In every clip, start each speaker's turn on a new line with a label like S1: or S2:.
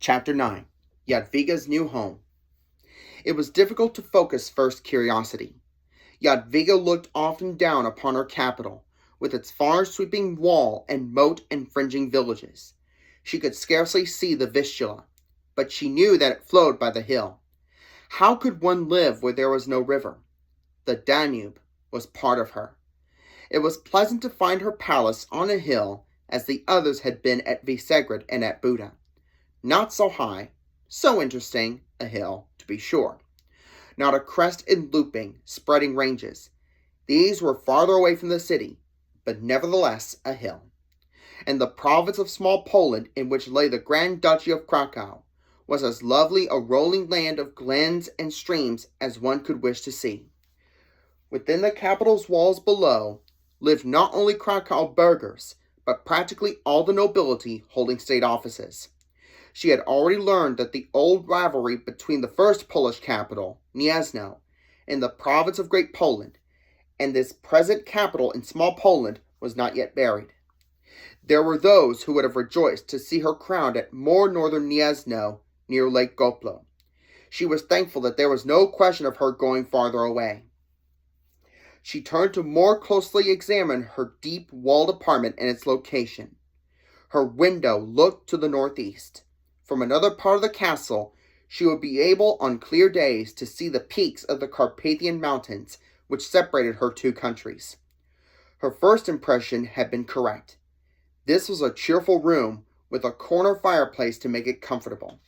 S1: Chapter 9 Jadwiga's New Home. It was difficult to focus first curiosity. Jadwiga looked often down upon her capital, with its far-sweeping wall and moat and fringing villages. She could scarcely see the Vistula, but she knew that it flowed by the hill. How could one live where there was no river? The Danube was part of her. It was pleasant to find her palace on a hill, as the others had been at Visegrad and at Buda. Not so high, so interesting a hill, to be sure. Not a crest in looping, spreading ranges. These were farther away from the city, but nevertheless a hill. And the province of small Poland, in which lay the Grand Duchy of Krakow, was as lovely a rolling land of glens and streams as one could wish to see. Within the capital's walls below lived not only Krakow burghers, but practically all the nobility holding state offices. She had already learned that the old rivalry between the first Polish capital, Gniezno, in the province of Great Poland, and this present capital in small Poland was not yet buried. There were those who would have rejoiced to see her crowned at more northern Gniezno near Lake Goplo. She was thankful that there was no question of her going farther away. She turned to more closely examine her deep walled apartment and its location. Her window looked to the northeast. From another part of the castle, she would be able on clear days to see the peaks of the Carpathian Mountains, which separated her two countries. Her first impression had been correct. This was a cheerful room with a corner fireplace to make it comfortable.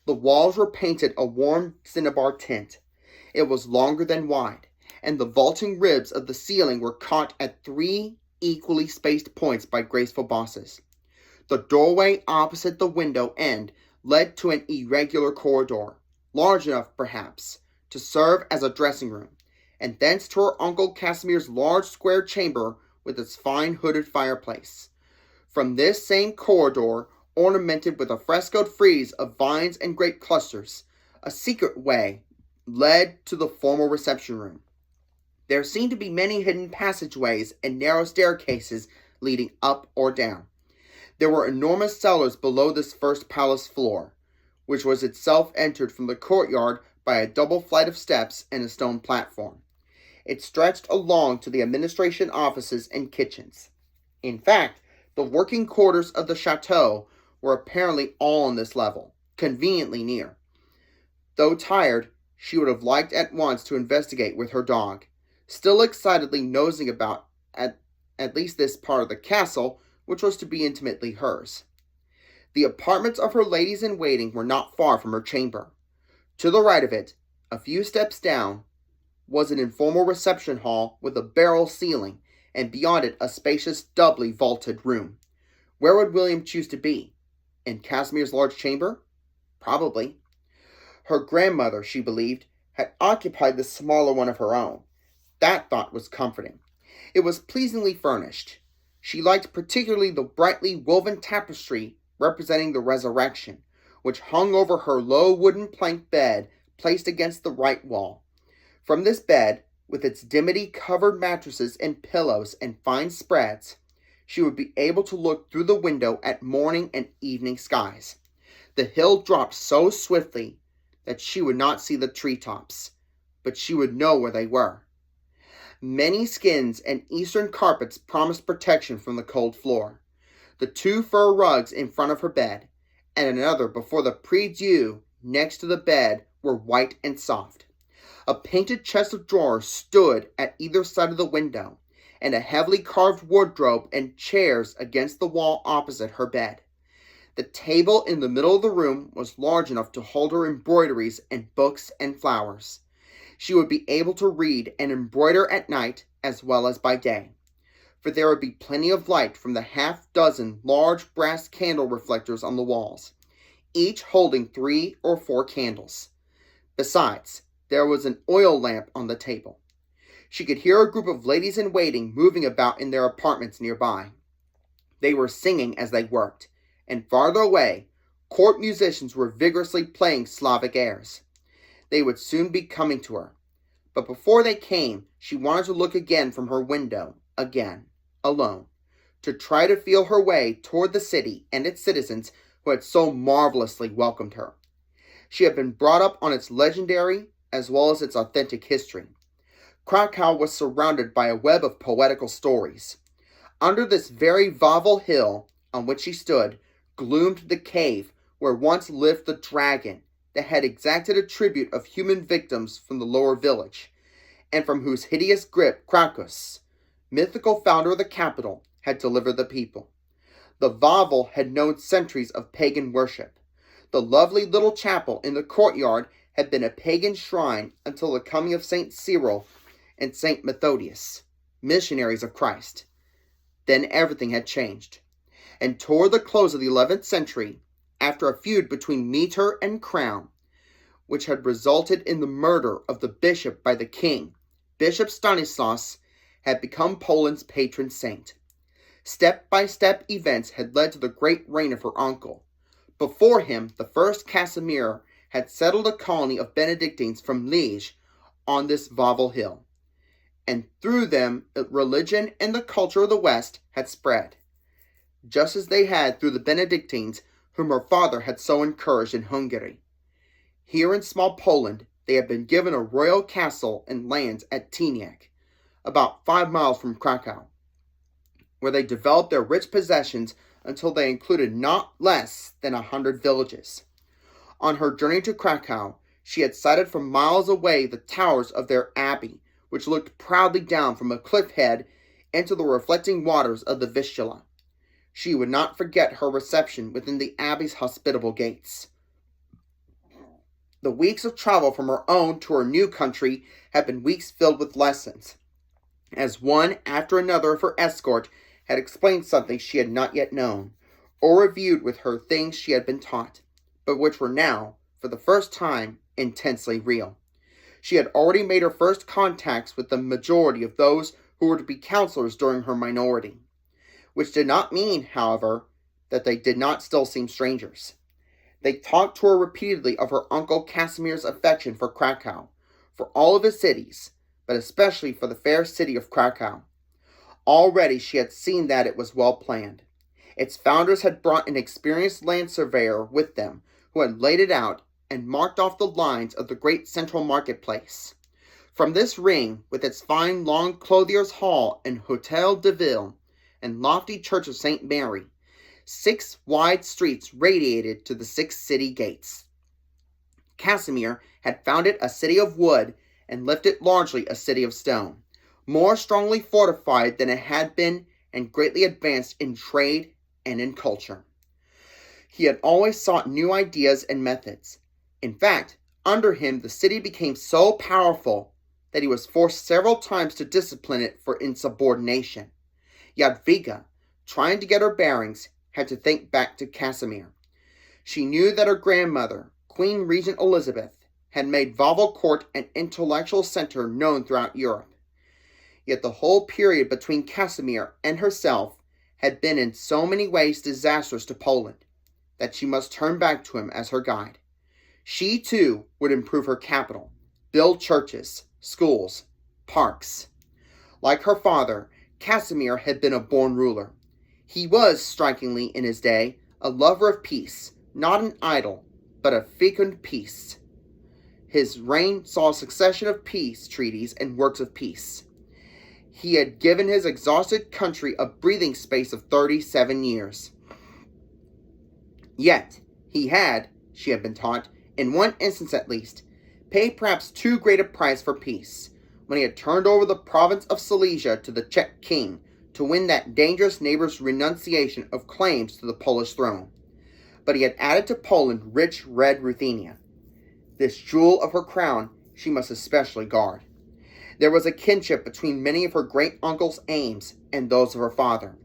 S1: The walls were painted a warm cinnabar tint. It was longer than wide, and the vaulting ribs of the ceiling were caught at 3 equally spaced points by graceful bosses. The doorway opposite the window end led to an irregular corridor, large enough, perhaps, to serve as a dressing room, and thence to her Uncle Casimir's large square chamber with its fine hooded fireplace. From this same corridor, ornamented with a frescoed frieze of vines and grape clusters, a secret way led to the formal reception room. There seemed to be many hidden passageways and narrow staircases leading up or down. There were enormous cellars below this first palace floor, which was itself entered from the courtyard by a double flight of steps and a stone platform. It stretched along to the administration offices and kitchens. In fact, the working quarters of the chateau were apparently all on this level, conveniently near. Though tired, she would have liked at once to investigate with her dog, still excitedly nosing about at least this part of the castle, which was to be intimately hers. The apartments of her ladies-in-waiting were not far from her chamber. To the right of it, a few steps down, was an informal reception hall with a barrel ceiling, and beyond it a spacious, doubly vaulted room. Where would William choose to be? In Casimir's large chamber? Probably. Her grandmother, she believed, had occupied the smaller one of her own. That thought was comforting. It was pleasingly furnished. She liked particularly the brightly woven tapestry representing the resurrection, which hung over her low wooden plank bed placed against the right wall. From this bed, with its dimity-covered mattresses and pillows and fine spreads, she would be able to look through the window at morning and evening skies. The hill dropped so swiftly that she would not see the treetops, but she would know where they were. Many skins and eastern carpets promised protection from the cold floor. The 2 fur rugs in front of her bed, and another before the prie-dieu next to the bed, were white and soft. A painted chest of drawers stood at either side of the window, and a heavily carved wardrobe and chairs against the wall opposite her bed. The table in the middle of the room was large enough to hold her embroideries and books and flowers. She would be able to read and embroider at night as well as by day, for there would be plenty of light from the half-dozen large brass candle reflectors on the walls, each holding 3 or 4 candles. Besides, there was an oil lamp on the table. She could hear a group of ladies-in-waiting moving about in their apartments nearby. They were singing as they worked, and farther away, court musicians were vigorously playing Slavic airs. They would soon be coming to her. But before they came, she wanted to look again from her window, again, alone, to try to feel her way toward the city and its citizens who had so marvelously welcomed her. She had been brought up on its legendary as well as its authentic history. Krakow was surrounded by a web of poetical stories. Under this very Wawel hill on which she stood gloomed the cave where once lived the dragon that had exacted a tribute of human victims from the lower village, and from whose hideous grip Krakus, mythical founder of the capital, had delivered the people. The Wawel had known centuries of pagan worship. The lovely little chapel in the courtyard had been a pagan shrine until the coming of St. Cyril and St. Methodius, missionaries of Christ. Then everything had changed. And toward the close of the 11th century, after a feud between Mitre and Crown, which had resulted in the murder of the bishop by the king, Bishop Stanislaus had become Poland's patron saint. Step-by-step events had led to the great reign of her uncle. Before him, the first Casimir had settled a colony of Benedictines from Liege on this Wawel hill, and through them religion and the culture of the West had spread, just as they had through the Benedictines whom her father had so encouraged in Hungary. Here in small Poland, they had been given a royal castle and lands at Tyniec, about 5 miles from Krakow, where they developed their rich possessions until they included not less than 100 villages. On her journey to Krakow, she had sighted from miles away the towers of their abbey, which looked proudly down from a cliff head into the reflecting waters of the Vistula. She would not forget her reception within the abbey's hospitable gates. The weeks of travel from her own to her new country had been weeks filled with lessons, as one after another of her escort had explained something she had not yet known, or reviewed with her things she had been taught, but which were now, for the first time, intensely real. She had already made her first contacts with the majority of those who were to be counselors during her minority, which did not mean, however, that they did not still seem strangers. They talked to her repeatedly of her uncle Casimir's affection for Krakow, for all of his cities, but especially for the fair city of Krakow. Already she had seen that it was well planned. Its founders had brought an experienced land surveyor with them, who had laid it out and marked off the lines of the great central marketplace. From this ring, with its fine long clothier's hall and Hotel de Ville, and lofty church of St. Mary, 6 wide streets radiated to the 6 city gates. Casimir had found it a city of wood and left it largely a city of stone, more strongly fortified than it had been and greatly advanced in trade and in culture. He had always sought new ideas and methods. In fact, under him the city became so powerful that he was forced several times to discipline it for insubordination. Jadwiga, trying to get her bearings, had to think back to Casimir. She knew that her grandmother, Queen Regent Elizabeth, had made Wawel Court an intellectual center known throughout Europe. Yet the whole period between Casimir and herself had been in so many ways disastrous to Poland that she must turn back to him as her guide. She, too, would improve her capital, build churches, schools, parks. Like her father, Casimir had been a born ruler. He was, strikingly in his day, a lover of peace, not an idle, but a fecund peace. His reign saw a succession of peace treaties and works of peace. He had given his exhausted country a breathing space of 37 years. Yet, he had, she had been taught, in one instance at least, paid perhaps too great a price for peace, when he had turned over the province of Silesia to the Czech king to win that dangerous neighbor's renunciation of claims to the Polish throne. But he had added to Poland rich red Ruthenia. This jewel of her crown she must especially guard. There was a kinship between many of her great-uncle's aims and those of her father.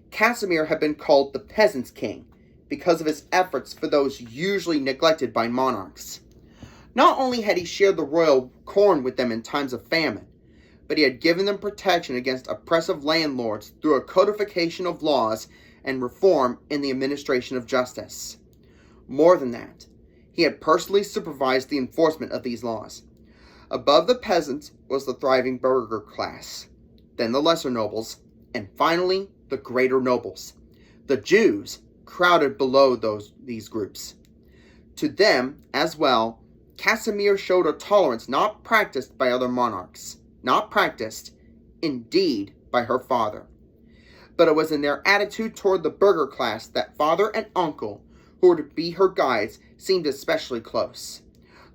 S1: Casimir had been called the peasant's king because of his efforts for those usually neglected by monarchs. Not only had he shared the royal corn with them in times of famine, but he had given them protection against oppressive landlords through a codification of laws and reform in the administration of justice. More than that, he had personally supervised the enforcement of these laws. Above the peasants was the thriving burgher class, then the lesser nobles, and finally the greater nobles. The Jews, crowded below these groups. To them, as well, Casimir showed a tolerance not practiced by other monarchs, not practiced, indeed, by her father. But it was in their attitude toward the burgher class that father and uncle, who were to be her guides, seemed especially close.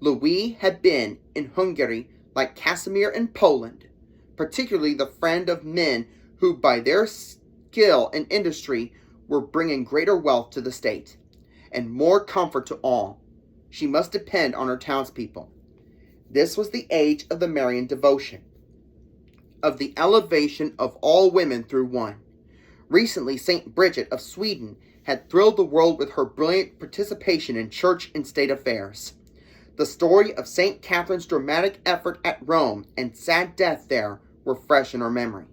S1: Louis had been, in Hungary, like Casimir in Poland, particularly the friend of men who, by their skill and industry, were bringing greater wealth to the state, and more comfort to all. She must depend on her townspeople. This was the age of the Marian devotion, of the elevation of all women through one. Recently, St. Bridget of Sweden had thrilled the world with her brilliant participation in church and state affairs. The story of St. Catherine's dramatic effort at Rome and sad death there were fresh in her memory.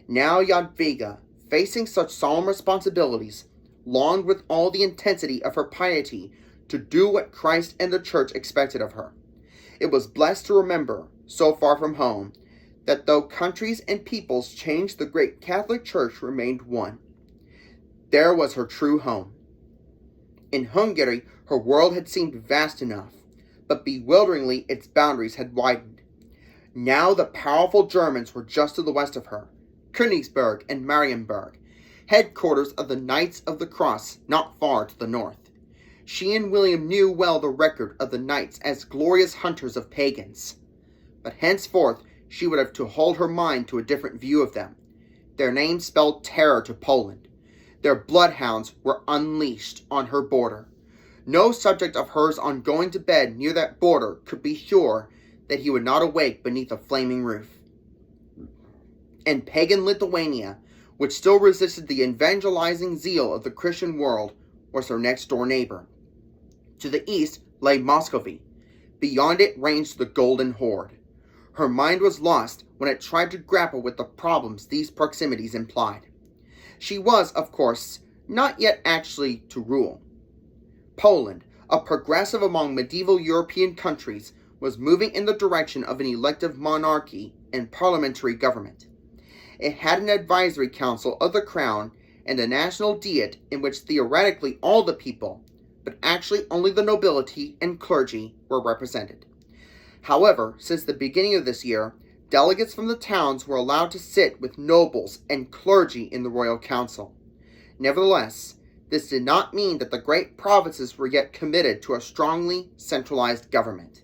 S1: Now Jadwiga, facing such solemn responsibilities, longed with all the intensity of her piety to do what Christ and the Church expected of her. It was blessed to remember, so far from home, that though countries and peoples changed, the great Catholic Church remained one. There was her true home. In Hungary, her world had seemed vast enough, but bewilderingly its boundaries had widened. Now the powerful Germans were just to the west of her, Königsberg and Marienburg, headquarters of the Knights of the Cross not far to the north. She and William knew well the record of the knights as glorious hunters of pagans. But henceforth she would have to hold her mind to a different view of them. Their names spelled terror to Poland. Their bloodhounds were unleashed on her border. No subject of hers on going to bed near that border could be sure that he would not awake beneath a flaming roof. And pagan Lithuania, which still resisted the evangelizing zeal of the Christian world, was her next-door neighbor. To the east lay Muscovy. Beyond it ranged the Golden Horde. Her mind was lost when it tried to grapple with the problems these proximities implied. She was, of course, not yet actually to rule. Poland, a progressive among medieval European countries, was moving in the direction of an elective monarchy and parliamentary government. It had an advisory council of the crown and a national diet in which theoretically all the people, but actually only the nobility and clergy, were represented. However, since the beginning of this year, delegates from the towns were allowed to sit with nobles and clergy in the royal council. Nevertheless, this did not mean that the great provinces were yet committed to a strongly centralized government,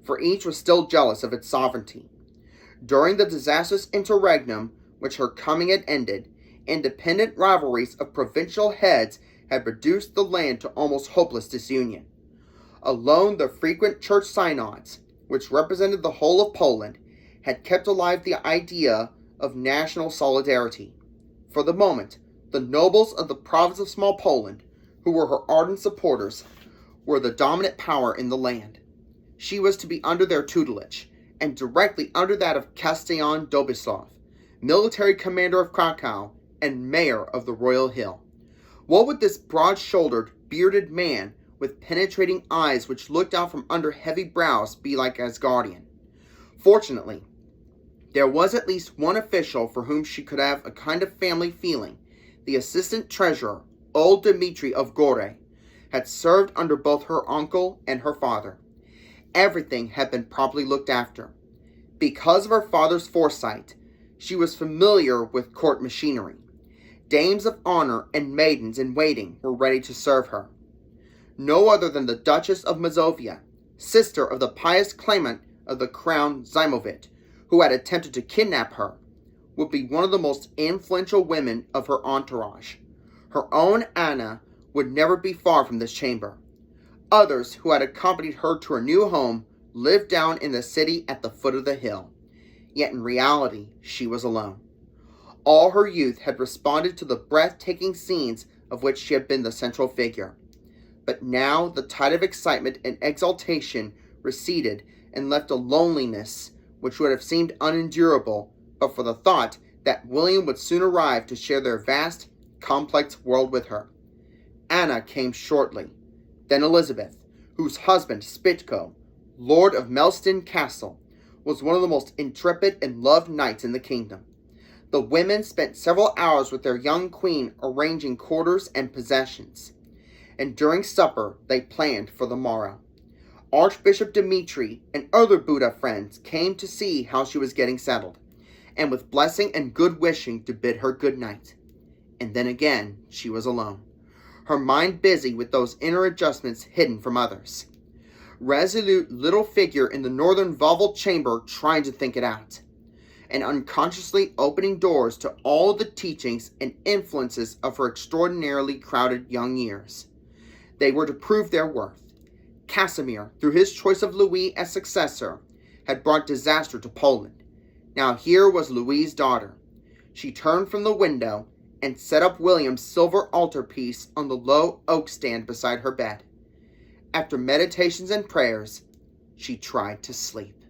S1: for each was still jealous of its sovereignty. During the disastrous interregnum which her coming had ended, independent rivalries of provincial heads had reduced the land to almost hopeless disunion. Alone the frequent church synods, which represented the whole of Poland, had kept alive the idea of national solidarity. For the moment, the nobles of the province of Small Poland, who were her ardent supporters, were the dominant power in the land. She was to be under their tutelage, and directly under that of Kastellan Dobislav, military commander of Krakow and mayor of the Royal Hill. What would this broad-shouldered, bearded man with penetrating eyes which looked out from under heavy brows be like as guardian? Fortunately, there was at least one official for whom she could have a kind of family feeling. The assistant treasurer, old Dmitri of Gore, had served under both her uncle and her father. Everything had been properly looked after. Because of her father's foresight, she was familiar with court machinery. Dames of honor and maidens in waiting were ready to serve her. No other than the Duchess of Mazovia, sister of the pious claimant of the crown Zimovit, who had attempted to kidnap her, would be one of the most influential women of her entourage. Her own Anna would never be far from this chamber. Others who had accompanied her to her new home lived down in the city at the foot of the hill. Yet in reality, she was alone. All her youth had responded to the breathtaking scenes of which she had been the central figure. But now the tide of excitement and exaltation receded and left a loneliness which would have seemed unendurable but for the thought that William would soon arrive to share their vast, complex world with her. Anna came shortly, then Elizabeth, whose husband, Spitko, Lord of Melston Castle, was one of the most intrepid and loved knights in the kingdom. The women spent several hours with their young queen arranging quarters and possessions, and during supper they planned for the morrow. Archbishop Dmitri and other Buddha friends came to see how she was getting settled, and with blessing and good wishing to bid her good night. And then again she was alone, her mind busy with those inner adjustments hidden from others. Resolute little figure in the northern vaulted chamber trying to think it out, and unconsciously opening doors to all the teachings and influences of her extraordinarily crowded young years. They were to prove their worth. Casimir, through his choice of Louis as successor, had brought disaster to Poland. Now here was Louis's daughter. She turned from the window and set up William's silver altarpiece on the low oak stand beside her bed. After meditations and prayers, she tried to sleep.